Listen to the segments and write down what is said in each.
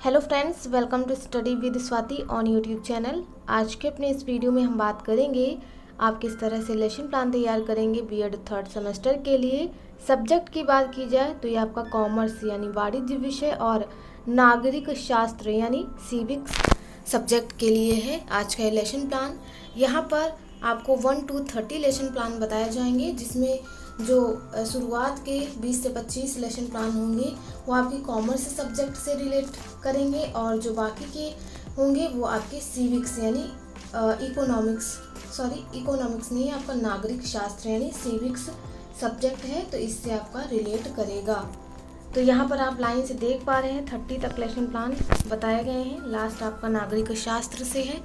Hello friends, welcome to study with Swati on YouTube channel. आज के अपने इस वीडियो में हम बात करेंगे आप किस तरह से लेसन प्लान तैयार करेंगे बीएड थर्ड सेमेस्टर के लिए। सब्जेक्ट की बात की जाए तो ये आपका कॉमर्स यानी वाणिज्य विषय और नागरिक शास्त्र यानी सिविक्स सब्जेक्ट के लिए है आज का ये लेसन प्लान। यहाँ पर आपको 1 to 30 लेसन प्लान बताए जाएंगे, जिसमें जो शुरुआत के 20 से 25 लेसन प्लान होंगे वो आपके कॉमर्स सब्जेक्ट से रिलेट करेंगे और जो बाकी के होंगे वो आपके सिविक्स यानी इकोनॉमिक्स नहीं, आपका नागरिक शास्त्र यानी सिविक्स सब्जेक्ट है, तो इससे आपका रिलेट करेगा। तो यहाँ पर आप लाइन से देख पा रहे हैं 30 तक लेसन प्लान बताए गए हैं। लास्ट आपका नागरिक शास्त्र से है,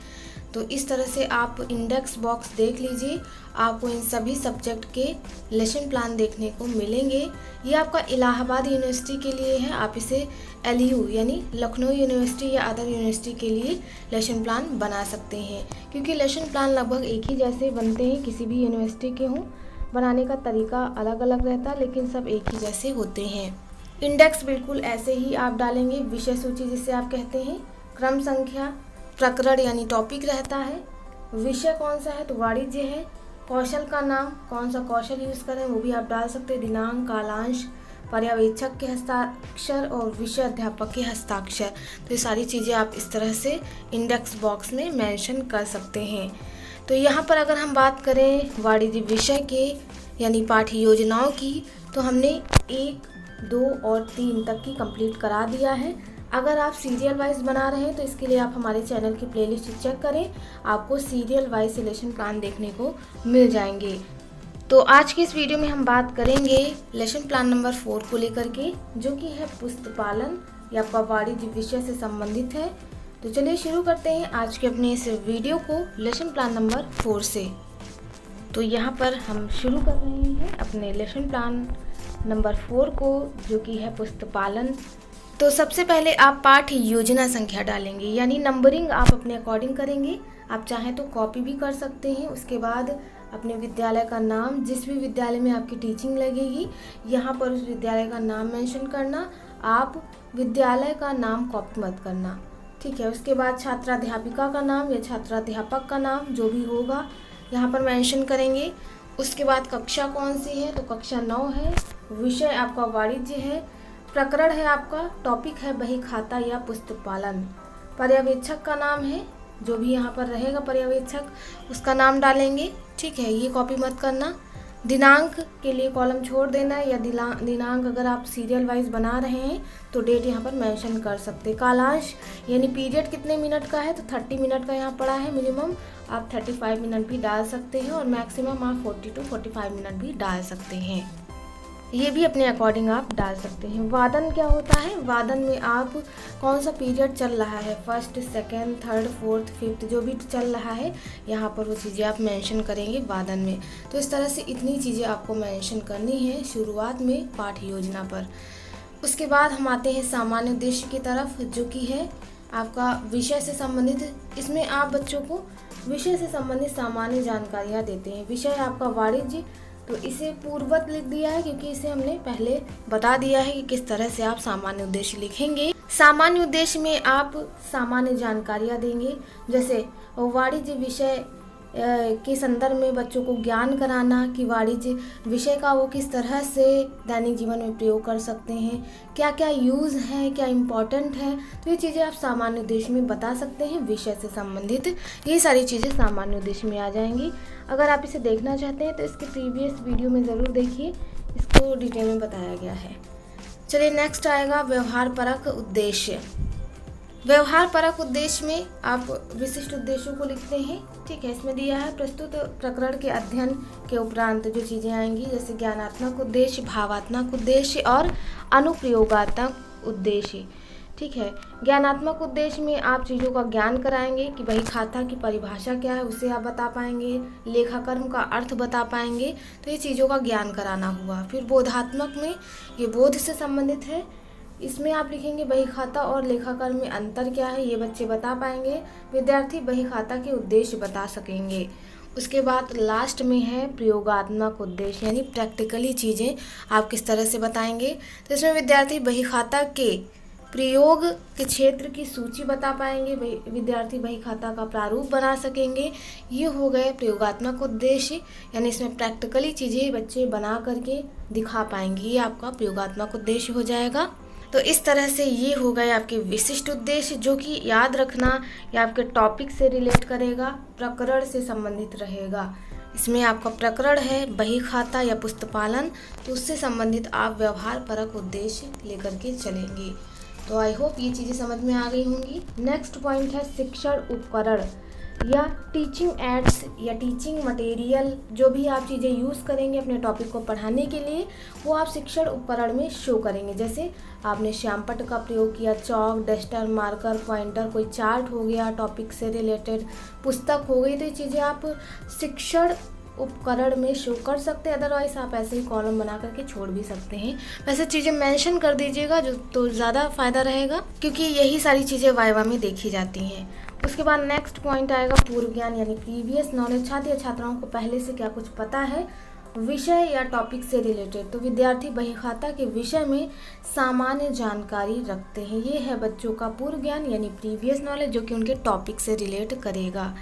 तो इस तरह से आप इंडेक्स बॉक्स देख लीजिए, आपको इन सभी सब्जेक्ट के लेसन प्लान देखने को मिलेंगे। ये आपका इलाहाबाद यूनिवर्सिटी के लिए है, आप इसे LU यानी लखनऊ यूनिवर्सिटी या अदर यूनिवर्सिटी के लिए लेसन प्लान बना सकते हैं, क्योंकि लेसन प्लान लगभग एक ही जैसे बनते हैं, किसी भी यूनिवर्सिटी के हों, बनाने का तरीका अलग अलग रहता है लेकिन सब एक ही जैसे होते हैं। इंडेक्स बिल्कुल ऐसे ही आप डालेंगे, विषय सूची जिसे आप कहते हैं, क्रम संख्या, प्रकरण यानी टॉपिक रहता है, विषय कौन सा है तो वाणिज्य है, कौशल का नाम, कौन सा कौशल यूज़ करें वो भी आप डाल सकते हैं, दिनांक, कालांश, पर्यवेक्षक के हस्ताक्षर और विषय अध्यापक के हस्ताक्षर। तो ये सारी चीज़ें आप इस तरह से इंडेक्स बॉक्स में मेंशन कर सकते हैं। तो यहाँ पर अगर हम बात करें वाणिज्य विषय के यानी पाठ्य योजनाओं की, तो हमने 1, 2 और 3 तक की कंप्लीट करा दिया है। अगर आप सीरियल वाइज बना रहे हैं तो इसके लिए आप हमारे चैनल की प्लेलिस्ट चेक करें, आपको सीरियल वाइज लेसन प्लान देखने को मिल जाएंगे। तो आज के इस वीडियो में हम बात करेंगे लेसन प्लान नंबर 4 को लेकर के, जो कि है पुस्तपालन या आपका वाणिज्य विषय से संबंधित है। तो चलिए शुरू करते हैं आज के अपने इस वीडियो को लेसन प्लान नंबर 4 से। तो यहाँ पर हम शुरू कर रहे हैं अपने लेसन प्लान नंबर 4 को, जो कि है पुस्तपालन। तो सबसे पहले आप पाठ्य योजना संख्या डालेंगे, यानी नंबरिंग आप अपने अकॉर्डिंग करेंगे। आप चाहें तो कॉपी भी कर सकते हैं। उसके बाद अपने विद्यालय का नाम, जिस भी विद्यालय में आपकी टीचिंग लगेगी, यहाँ पर उस विद्यालय का नाम मेंशन करना। आप विद्यालय का नाम कॉपी मत करना, ठीक है। उसके बाद छात्राध्यापिका का नाम या छात्राध्यापक का नाम जो भी होगा यहाँ पर मेंशन करेंगे। उसके बाद कक्षा कौन सी है तो कक्षा 9 है, विषय आपका वाणिज्य है, प्रकरण है आपका, टॉपिक है बही खाता या पुस्तपालन, पर्यवेक्षक का नाम है, जो भी यहाँ पर रहेगा पर्यवेक्षक उसका नाम डालेंगे, ठीक है, ये कॉपी मत करना। दिनांक के लिए कॉलम छोड़ देना है, या दिनांक अगर आप सीरियल वाइज बना रहे हैं तो डेट यहाँ पर मेंशन कर सकते हैं। कालांश यानी पीरियड कितने मिनट का है तो 30 मिनट का यहाँ पड़ा है, मिनिमम आप 35 मिनट भी डाल सकते हैं और मैक्सिमम आप 40 to 45 मिनट भी डाल सकते हैं, ये भी अपने अकॉर्डिंग आप डाल सकते हैं। वादन क्या होता है, वादन में आप कौन सा पीरियड चल रहा है, first, second, third, fourth, fifth, जो भी चल रहा है यहाँ पर वो चीज़ें आप मेंशन करेंगे वादन में। तो इस तरह से इतनी चीज़ें आपको मेंशन करनी है शुरुआत में पाठ्य योजना पर। उसके बाद हम आते हैं सामान्य उद्देश्य की तरफ, जो कि है आपका विषय से संबंधित। इसमें आप बच्चों को विषय से संबंधित सामान्य जानकारियाँ देते हैं। विषय आपका वाणिज्य, तो इसे पूर्ववत लिख दिया है क्योंकि इसे हमने पहले बता दिया है कि किस तरह से आप सामान्य उद्देश्य लिखेंगे। सामान्य उद्देश्य में आप सामान्य जानकारियाँ देंगे, जैसे वाणिज्य विषय के संदर्भ में बच्चों को ज्ञान कराना कि वाणिज्य विषय का वो किस तरह से दैनिक जीवन में प्रयोग कर सकते हैं, क्या क्या यूज़ है, क्या इम्पोर्टेंट है, तो ये चीज़ें आप सामान्य उद्देश्य में बता सकते हैं विषय से संबंधित। ये सारी चीज़ें सामान्य उद्देश्य में आ जाएंगी। अगर आप इसे देखना चाहते हैं तो इसके प्रीवियस वीडियो में ज़रूर देखिए, इसको डिटेल में बताया गया है। चलिए नेक्स्ट आएगा व्यवहार परक उद्देश्य। व्यवहार परक उद्देश्य में आप विशिष्ट उद्देश्यों को लिखते हैं, ठीक है। इसमें दिया है प्रस्तुत प्रकरण के अध्ययन के उपरांत जो चीज़ें आएंगी, जैसे ज्ञानात्मक उद्देश्य, भावात्मक उद्देश्य और अनुप्रयोगात्मक उद्देश्य, ठीक है। ज्ञानात्मक उद्देश्य में आप चीज़ों का ज्ञान कराएंगे कि बही खाता की परिभाषा क्या है उसे आप बता पाएंगे, लेखाकर्म का अर्थ बता पाएंगे, तो ये चीज़ों का ज्ञान कराना हुआ। फिर बोधात्मक में ये बोध से संबंधित है, इसमें आप लिखेंगे बही खाता और लेखाकर्म में अंतर क्या है ये बच्चे बता पाएंगे, विद्यार्थी बही खाता के उद्देश्य बता सकेंगे। उसके बाद लास्ट में है प्रयोगात्मक उद्देश्य, यानी प्रैक्टिकली चीज़ें आप किस तरह से बताएंगे। तो इसमें विद्यार्थी बही खाता के प्रयोग के क्षेत्र की सूची बता पाएंगे, विद्यार्थी बही खाता का प्रारूप बना सकेंगे। ये हो गए प्रयोगात्मक उद्देश्य, यानी इसमें प्रैक्टिकली चीज़ें बच्चे बना करके दिखा पाएंगे, ये आपका प्रयोगात्मक उद्देश्य हो जाएगा। तो इस तरह से ये हो गए आपके विशिष्ट उद्देश्य, जो कि याद रखना या आपके टॉपिक से रिलेट करेगा, प्रकरण से संबंधित रहेगा। इसमें आपका प्रकरण है बही खाता या पुस्तपालन, तो उससे संबंधित आप व्यवहार परक उद्देश्य लेकर के चलेंगे। तो आई होप ये चीज़ें समझ में आ गई होंगी। नेक्स्ट पॉइंट है शिक्षण उपकरण या टीचिंग एड्स या टीचिंग मटेरियल। जो भी आप चीज़ें यूज़ करेंगे अपने टॉपिक को पढ़ाने के लिए, वो आप शिक्षण उपकरण में शो करेंगे। जैसे आपने श्यामपट्ट का प्रयोग किया, चौक, डस्टर, मार्कर, पॉइंटर, कोई चार्ट हो गया, टॉपिक से रिलेटेड पुस्तक हो गई, तो ये चीज़ें आप शिक्षण उपकरण में शो कर सकते हैं। अदरवाइज आप ऐसे ही कॉलम बना करके छोड़ भी सकते हैं। वैसे चीज़ें मेंशन कर दीजिएगा जो तो ज़्यादा फ़ायदा रहेगा, क्योंकि यही सारी चीज़ें वाइवा में देखी जाती हैं। उसके बाद नेक्स्ट पॉइंट आएगा पूर्व ज्ञान यानी प्रीवियस नॉलेज। छात्र या छात्राओं को पहले से क्या कुछ पता है विषय या टॉपिक से रिलेटेड, तो विद्यार्थी बही खाता के विषय में सामान्य जानकारी रखते हैं। ये है बच्चों का पूर्व ज्ञान यानी प्रीवियस नॉलेज, जो कि उनके टॉपिक से रिलेट करेगा।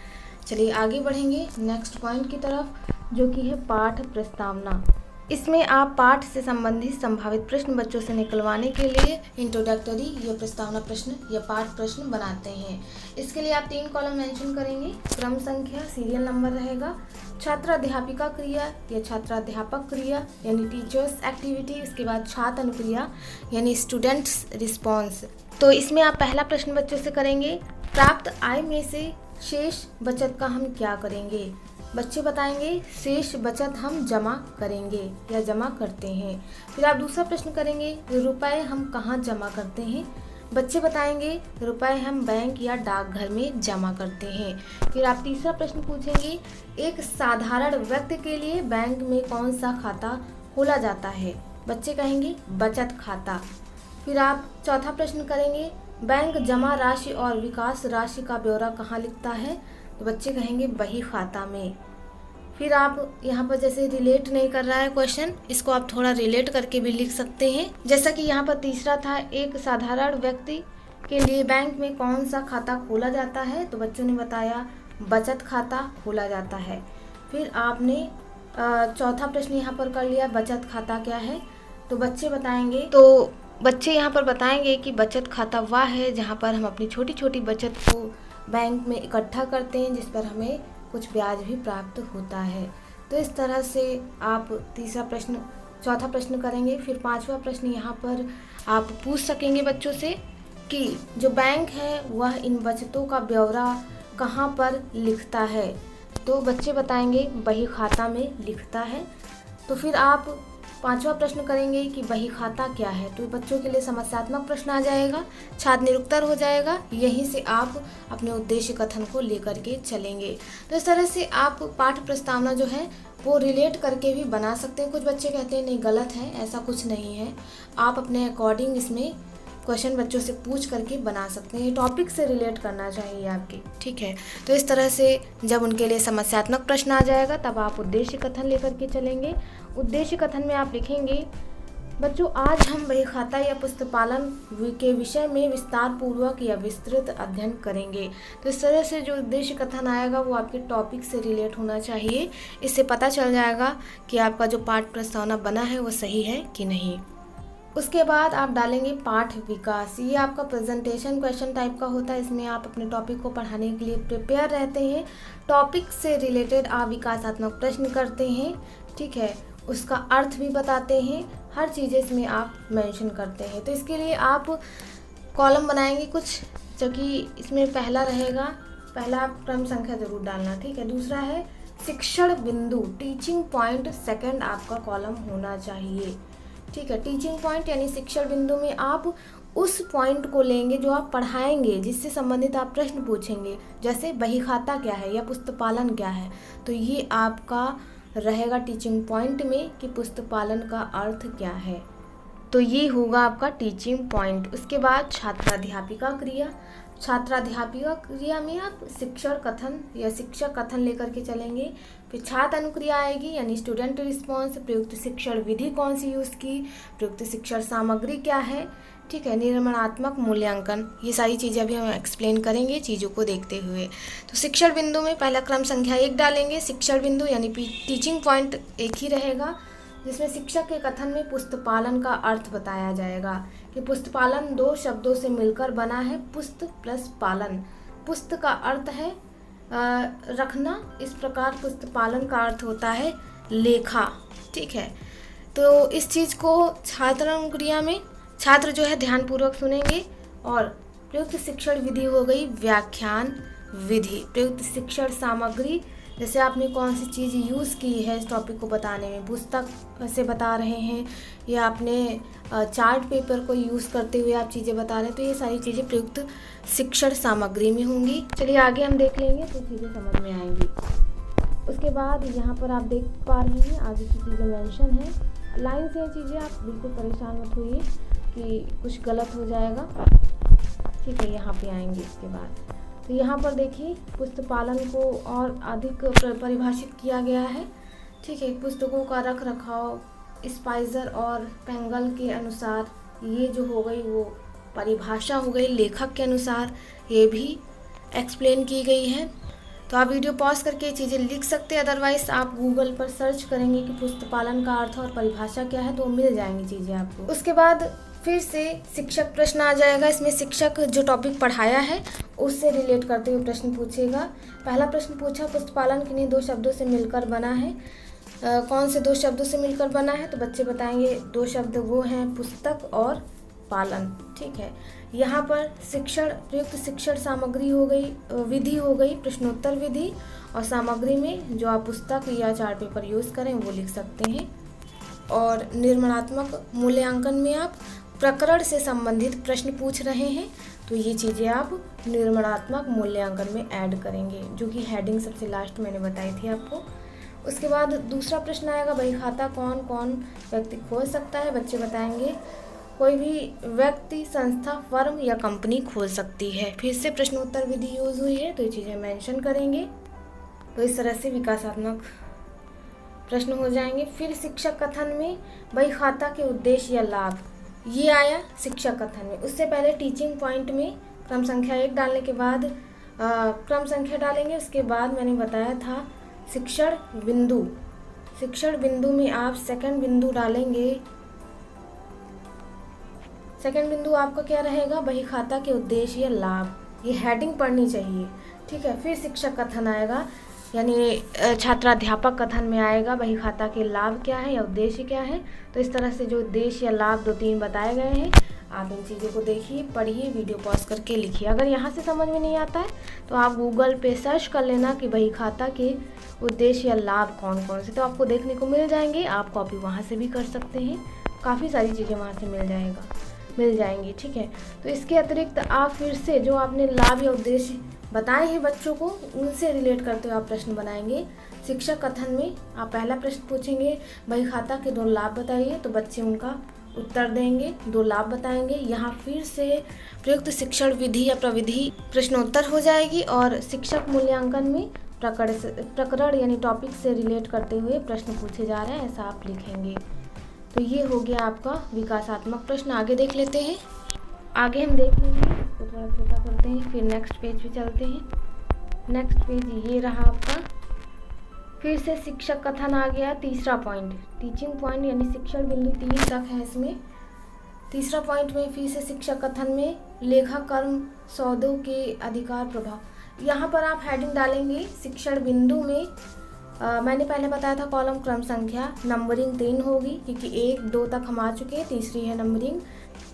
चलिए आगे बढ़ेंगे नेक्स्ट पॉइंट की तरफ, जो कि है पाठ प्रस्तावना। इसमें आप पाठ से संबंधित संभावित प्रश्न बच्चों से निकलवाने के लिए इंट्रोडक्टरी या प्रस्तावना प्रश्न या पाठ प्रश्न बनाते हैं। इसके लिए आप 3 कॉलम मेंशन करेंगे। क्रम संख्या, सीरियल नंबर रहेगा, छात्राध्यापिका क्रिया या छात्राध्यापक क्रिया यानी टीचर्स एक्टिविटी, इसके बाद छात्र अनुक्रिया यानी स्टूडेंट्स रिस्पॉन्स। तो इसमें आप पहला प्रश्न बच्चों से करेंगे, प्राप्त आय में से शेष बचत का हम क्या करेंगे। बच्चे बताएंगे शेष बचत हम जमा करेंगे या जमा करते हैं। फिर आप दूसरा प्रश्न करेंगे, रुपए हम कहाँ जमा करते हैं। बच्चे बताएंगे रुपए हम बैंक या डाकघर में जमा करते हैं। फिर आप तीसरा प्रश्न पूछेंगे, एक साधारण व्यक्ति के लिए बैंक में कौन सा खाता खोला जाता है। बच्चे कहेंगे बचत खाता। फिर आप चौथा प्रश्न करेंगे, बैंक जमा राशि और विकास राशि का ब्यौरा कहाँ लिखता है। तो बच्चे कहेंगे बही खाता में। फिर आप यहाँ पर जैसे रिलेट नहीं कर रहा है क्वेश्चन, इसको आप थोड़ा रिलेट करके भी लिख सकते हैं। जैसा कि यहाँ पर तीसरा था, एक साधारण व्यक्ति के लिए बैंक में कौन सा खाता खोला जाता है, तो बच्चों ने बताया बचत खाता खोला जाता है। फिर आपने चौथा प्रश्न यहाँ पर कर लिया, बचत खाता क्या है, तो बच्चे यहाँ पर बताएंगे कि बचत खाता वह है जहाँ पर हम अपनी छोटी छोटी बचत को बैंक में इकट्ठा करते हैं, जिस पर हमें कुछ ब्याज भी प्राप्त होता है। तो इस तरह से आप चौथा प्रश्न करेंगे। फिर पांचवा प्रश्न यहाँ पर आप पूछ सकेंगे बच्चों से कि जो बैंक है वह इन बचतों का ब्यौरा कहाँ पर लिखता है, तो बच्चे बताएंगे बही खाता में लिखता है। तो फिर आप पांचवा प्रश्न करेंगे कि बही खाता क्या है, तो बच्चों के लिए समस्यात्मक प्रश्न आ जाएगा, छात्र निरुत्तर हो जाएगा। यहीं से आप अपने उद्देश्य कथन को लेकर के चलेंगे। तो इस तरह से आप पाठ प्रस्तावना जो है वो रिलेट करके भी बना सकते हैं। कुछ बच्चे कहते हैं नहीं गलत है, ऐसा कुछ नहीं है, आप अपने अकॉर्डिंग इसमें क्वेश्चन बच्चों से पूछ करके बना सकते हैं। टॉपिक से रिलेट करना चाहिए आपके, ठीक है। तो इस तरह से जब उनके लिए समस्यात्मक प्रश्न आ जाएगा तब आप उद्देश्य कथन लेकर के चलेंगे। उद्देश्य कथन में आप लिखेंगे, बच्चों आज हम बही खाता या पुस्तपालन के विषय में विस्तार पूर्वक या विस्तृत अध्ययन करेंगे। तो इस तरह से जो उद्देश्य कथन आएगा वो आपके टॉपिक से रिलेट होना चाहिए। इससे पता चल जाएगा कि आपका जो पाठ प्रस्तावना बना है वो सही है कि नहीं। उसके बाद आप डालेंगे पाठ विकास। ये आपका प्रेजेंटेशन क्वेश्चन टाइप का होता है। इसमें आप अपने टॉपिक को पढ़ाने के लिए प्रिपेयर रहते हैं। टॉपिक से रिलेटेड आप विकासात्मक प्रश्न करते हैं, ठीक है, उसका अर्थ भी बताते हैं, हर चीज़ इसमें आप मेंशन करते हैं। तो इसके लिए आप कॉलम बनाएंगे कुछ, जो कि इसमें पहला रहेगा, पहला आप क्रम संख्या ज़रूर डालना, ठीक है। दूसरा है शिक्षण बिंदु, टीचिंग पॉइंट, सेकंड आपका कॉलम होना चाहिए, ठीक है। टीचिंग पॉइंट यानी शिक्षण बिंदु में आप उस पॉइंट को लेंगे जो आप पढ़ाएंगे, जिससे संबंधित आप प्रश्न पूछेंगे, जैसे बही खाता क्या है या पुस्तपालन क्या है, तो ये आपका रहेगा टीचिंग पॉइंट में कि पुस्तपालन का अर्थ क्या है। तो ये होगा आपका टीचिंग पॉइंट। उसके बाद छात्राध्यापिका क्रिया। छात्राध्यापिका क्रिया में आप शिक्षण कथन या शिक्षक कथन लेकर के चलेंगे। फिर छात्र अनुक्रिया आएगी यानी स्टूडेंट रिस्पॉन्स। प्रयुक्त शिक्षण विधि कौन सी यूज़ की, प्रयुक्त शिक्षण सामग्री क्या है, ठीक है। निर्माणात्मक मूल्यांकन, ये सारी चीज़ें अभी हम एक्सप्लेन करेंगे चीज़ों को देखते हुए। तो शिक्षण बिंदु में पहला क्रम संख्या 1 डालेंगे। शिक्षण बिंदु यानी टीचिंग पॉइंट एक ही रहेगा, जिसमें शिक्षक के कथन में पुस्तपालन का अर्थ बताया जाएगा कि पुस्तपालन 2 शब्दों से मिलकर बना है, पुस्त प्लस पालन। पुस्त का अर्थ है रखना, इस प्रकार पुस्तपालन का अर्थ होता है लेखा। ठीक है, तो इस चीज़ को छात्रण क्रिया में छात्र जो है ध्यानपूर्वक सुनेंगे। और प्रयुक्त शिक्षण विधि हो गई व्याख्यान विधि। प्रयुक्त शिक्षण सामग्री, जैसे आपने कौन सी चीज़ यूज़ की है इस टॉपिक को बताने में, पुस्तक से बता रहे हैं या आपने चार्ट पेपर को यूज़ करते हुए आप चीज़ें बता रहे हैं, तो ये सारी चीज़ें प्रयुक्त शिक्षण सामग्री में होंगी। चलिए आगे हम देख लेंगे तो चीज़ें समझ में आएंगी। उसके बाद यहाँ पर आप देख पा रहे हैं आगे की चीज़ें मेंशन है, लाइन से चीज़ें, आप बिल्कुल परेशान मत होइए कि कुछ गलत हो जाएगा। ठीक है, यहाँ पे आएंगे इसके बाद। तो यहाँ पर देखिए पुस्तपालन को और अधिक परिभाषित किया गया है। ठीक है, पुस्तकों का रख रखाव स्पाइसर और पेंगल के अनुसार, ये जो हो गई वो परिभाषा हो गई। लेखक के अनुसार ये भी एक्सप्लेन की गई है। तो आप वीडियो पॉज करके ये चीज़ें लिख सकते हैं, अदरवाइज आप गूगल पर सर्च करेंगे कि पुस्तपालन का अर्थ और परिभाषा क्या है तो मिल जाएंगी चीज़ें आपको। उसके बाद फिर से शिक्षक प्रश्न आ जाएगा। इसमें शिक्षक जो टॉपिक पढ़ाया है उससे रिलेट करते हुए प्रश्न पूछेगा। पहला प्रश्न पूछा, पुस्तपालन किन्हीं 2 शब्दों से मिलकर बना है। कौन से 2 शब्दों से मिलकर बना है? तो बच्चे बताएंगे 2 शब्द वो हैं पुस्तक और पालन। ठीक है, यहाँ पर शिक्षण प्रयुक्त शिक्षण सामग्री हो गई, विधि हो गई प्रश्नोत्तर विधि, और सामग्री में जो आप पुस्तक या चार्ट पेपर यूज़ करें वो लिख सकते हैं। और निर्माणात्मक मूल्यांकन में आप प्रकरण से संबंधित प्रश्न पूछ रहे हैं तो ये चीज़ें आप निर्माणात्मक मूल्यांकन में ऐड करेंगे, जो कि हेडिंग सबसे लास्ट मैंने बताई थी आपको। उसके बाद दूसरा प्रश्न आएगा, बही खाता कौन कौन व्यक्ति खोल सकता है? बच्चे बताएंगे कोई भी व्यक्ति, संस्था, फर्म या कंपनी खोल सकती है। फिर से प्रश्नोत्तर विधि यूज़ हुई है तो ये चीज़ें मेंशन करेंगे। तो इस तरह से विकासात्मक प्रश्न हो जाएंगे। फिर शिक्षक कथन में बही खाता के उद्देश्य या लाभ, ये आया शिक्षक कथन में। उससे पहले टीचिंग पॉइंट में क्रम संख्या 1 डालने के बाद क्रम संख्या डालेंगे। उसके बाद मैंने बताया था शिक्षण बिंदु। शिक्षण बिंदु में आप सेकंड बिंदु डालेंगे। सेकंड बिंदु आपका क्या रहेगा? बही खाता के उद्देश्य या लाभ, ये हेडिंग पढ़नी चाहिए। ठीक है, फिर शिक्षक कथन आएगा, यानी छात्राध्यापक कथन में आएगा बही खाता के लाभ क्या है या उद्देश्य क्या है। तो इस तरह से जो उद्देश्य या लाभ 2-3 बताए गए हैं, आप इन चीज़ों को देखिए, पढ़िए, वीडियो पॉज करके लिखिए। अगर यहाँ से समझ में नहीं आता है तो आप गूगल पे सर्च कर लेना कि बही खाता के उद्देश्य या लाभ कौन कौन से, तो आपको देखने को मिल जाएंगे। आप कॉपी वहाँ से भी कर सकते हैं, काफ़ी सारी चीज़ें वहाँ से मिल जाएंगी। ठीक है, तो इसके अतिरिक्त आप फिर से जो आपने लाभ या उद्देश्य बताए हैं बच्चों को, उनसे रिलेट करते हुए आप प्रश्न बनाएंगे। शिक्षक कथन में आप पहला प्रश्न पूछेंगे, बही खाता के 2 लाभ बताइए, तो बच्चे उनका उत्तर देंगे, 2 लाभ बताएंगे। यहाँ फिर से प्रयुक्त शिक्षण विधि या प्रविधि प्रश्नोत्तर हो जाएगी। और शिक्षक मूल्यांकन में प्रकरण यानी टॉपिक से रिलेट करते हुए प्रश्न पूछे जा रहे हैं, ऐसा आप लिखेंगे। तो ये हो गया आपका विकासात्मक प्रश्न। आगे देख लेते हैं। आगे हम देख लेंगे, इसको थोड़ा छोटा करते हैं, फिर नेक्स्ट पेज पे चलते हैं। नेक्स्ट पेज ये रहा आपका। फिर से शिक्षक कथन आ गया, तीसरा पॉइंट टीचिंग पॉइंट, यानी शिक्षण बिंदु 3 तक है इसमें। तीसरा पॉइंट में फिर से शिक्षक कथन में लेखा कर्म सौदों के अधिकार प्रभाव, यहाँ पर आप हेडिंग डालेंगे शिक्षण बिंदु में। मैंने पहले बताया था कॉलम क्रम संख्या, नंबरिंग 3 होगी क्योंकि 1-2 तक हम आ चुके हैं, तीसरी है नंबरिंग।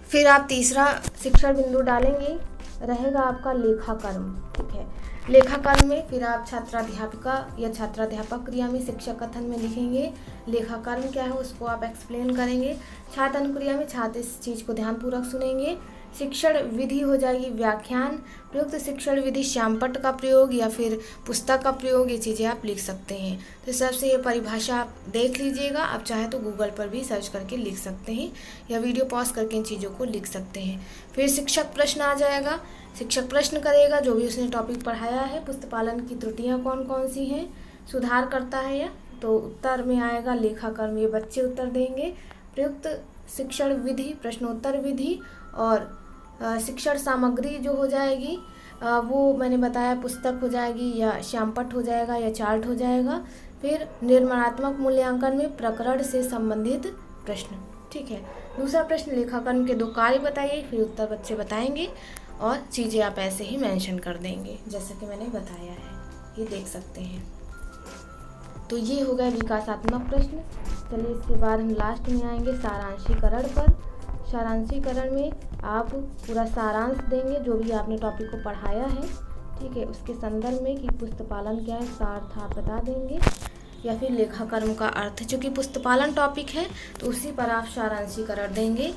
फिर आप तीसरा शिक्षण बिंदु डालेंगे, रहेगा आपका लेखा कर्म। ठीक है, लेखा कर्म में फिर आप छात्राध्यापिका या छात्राध्यापक क्रिया में शिक्षक कथन में लिखेंगे लेखा कर्म क्या है, उसको आप एक्सप्लेन करेंगे। छात्र अनुक्रिया में छात्र इस चीज़ को ध्यानपूर्वक सुनेंगे। शिक्षण विधि हो जाएगी व्याख्यान। प्रयुक्त शिक्षण विधि श्यामपट्ट का प्रयोग या फिर पुस्तक का प्रयोग, ये चीज़ें आप लिख सकते हैं। तो सबसे ये परिभाषा आप देख लीजिएगा, आप चाहे तो गूगल पर भी सर्च करके लिख सकते हैं या वीडियो पॉज करके इन चीज़ों को लिख सकते हैं। फिर शिक्षक प्रश्न आ जाएगा, शिक्षक प्रश्न करेगा जो भी उसने टॉपिक पढ़ाया है, पुस्तपालन की त्रुटियाँ कौन कौन सी हैं, सुधार करता है या, तो उत्तर में आएगा लेखा कर्म, ये बच्चे उत्तर देंगे। प्रयुक्त शिक्षण विधि प्रश्नोत्तर विधि और शिक्षण सामग्री जो हो जाएगी वो मैंने बताया पुस्तक हो जाएगी या श्यामपट्ट हो जाएगा या चार्ट हो जाएगा। फिर निर्माणात्मक मूल्यांकन में प्रकरण से संबंधित प्रश्न, ठीक है। दूसरा प्रश्न, लेखाकर्म के 2 कार्य बताइए, फिर उत्तर बच्चे बताएंगे और चीज़ें आप ऐसे ही मेंशन कर देंगे जैसा कि मैंने बताया है, ये देख सकते हैं। तो ये हो गए विकासात्मक प्रश्न। चलिए इसके बाद हम लास्ट में आएंगे सारांशीकरण पर। सारांशीकरण में आप पूरा सारांश देंगे जो भी आपने टॉपिक को पढ़ाया है, ठीक है, उसके संदर्भ में कि पुस्तपालन क्या है, इसका अर्थ आप बता देंगे, या फिर लेखाकर्म का अर्थ, चूँकि पुस्तपालन टॉपिक है तो उसी पर आप सारांशीकरण देंगे,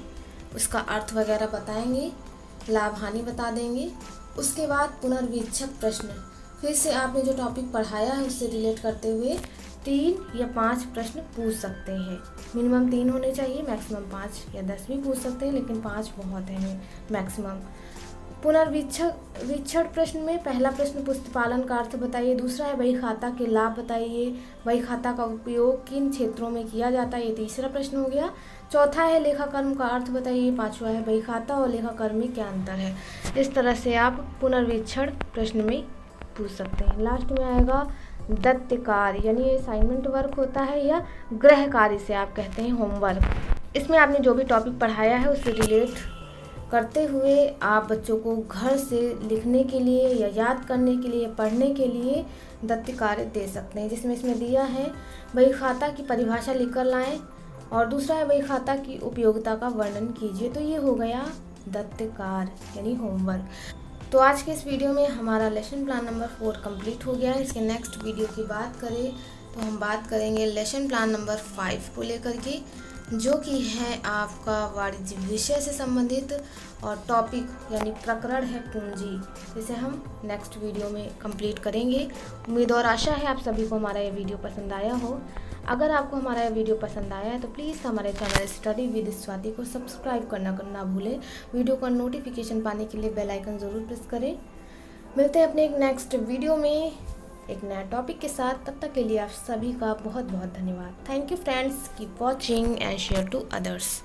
उसका अर्थ वगैरह बताएंगे, लाभ हानि बता देंगे। उसके बाद पुनर्वीक्षक प्रश्न, फिर से आपने जो टॉपिक पढ़ाया है उससे रिलेट करते हुए 3 या 5 प्रश्न पूछ सकते हैं। मिनिमम 3 होने चाहिए, मैक्सिमम 5 या 10 भी पूछ सकते हैं, लेकिन 5 बहुत है मैक्सिमम। पुनर्वीक्षण प्रश्न में पहला प्रश्न पुस्तपालन का अर्थ बताइए, दूसरा है बही खाता के लाभ बताइए, बही खाता का उपयोग किन क्षेत्रों में किया जाता है, ये तीसरा प्रश्न हो गया। चौथा है लेखाकर्म का अर्थ बताइए, पांचवा है बही खाता और लेखाकर्म में क्या अंतर है। इस तरह से आप पुनर्वीक्षण प्रश्न में पूछ सकते हैं। लास्ट में आएगा दत्त कार्य, यानी ये असाइनमेंट वर्क होता है या गृह कार्य से आप कहते हैं होमवर्क। इसमें आपने जो भी टॉपिक पढ़ाया है उससे रिलेट करते हुए आप बच्चों को घर से लिखने के लिए या याद करने के लिए, पढ़ने के लिए दत्त कार्य दे सकते हैं, जिसमें इसमें दिया है बही खाता की परिभाषा लिखकर लाएं और दूसरा है बही खाता की उपयोगिता का वर्णन कीजिए। तो ये हो गया दत्त कार्य यानी होमवर्क। तो आज के इस वीडियो में हमारा लेसन प्लान नंबर 4 कंप्लीट हो गया है। इसके नेक्स्ट वीडियो की बात करें तो हम बात करेंगे लेसन प्लान नंबर 5 को लेकर के, जो कि है आपका वाणिज्य विषय से संबंधित और टॉपिक यानी प्रकरण है पूंजी, जिसे हम नेक्स्ट वीडियो में कंप्लीट करेंगे। उम्मीद और आशा है आप सभी को हमारा ये वीडियो पसंद आया हो। अगर आपको हमारा ये वीडियो पसंद आया है तो प्लीज़ हमारे चैनल स्टडी विद स्वाति को सब्सक्राइब करना ना भूलें। वीडियो का नोटिफिकेशन पाने के लिए बेल आइकन ज़रूर प्रेस करें। मिलते हैं अपने एक नेक्स्ट वीडियो में एक नया टॉपिक के साथ। तब तक के लिए आप सभी का बहुत बहुत धन्यवाद। Thank you friends, keep watching and share to others.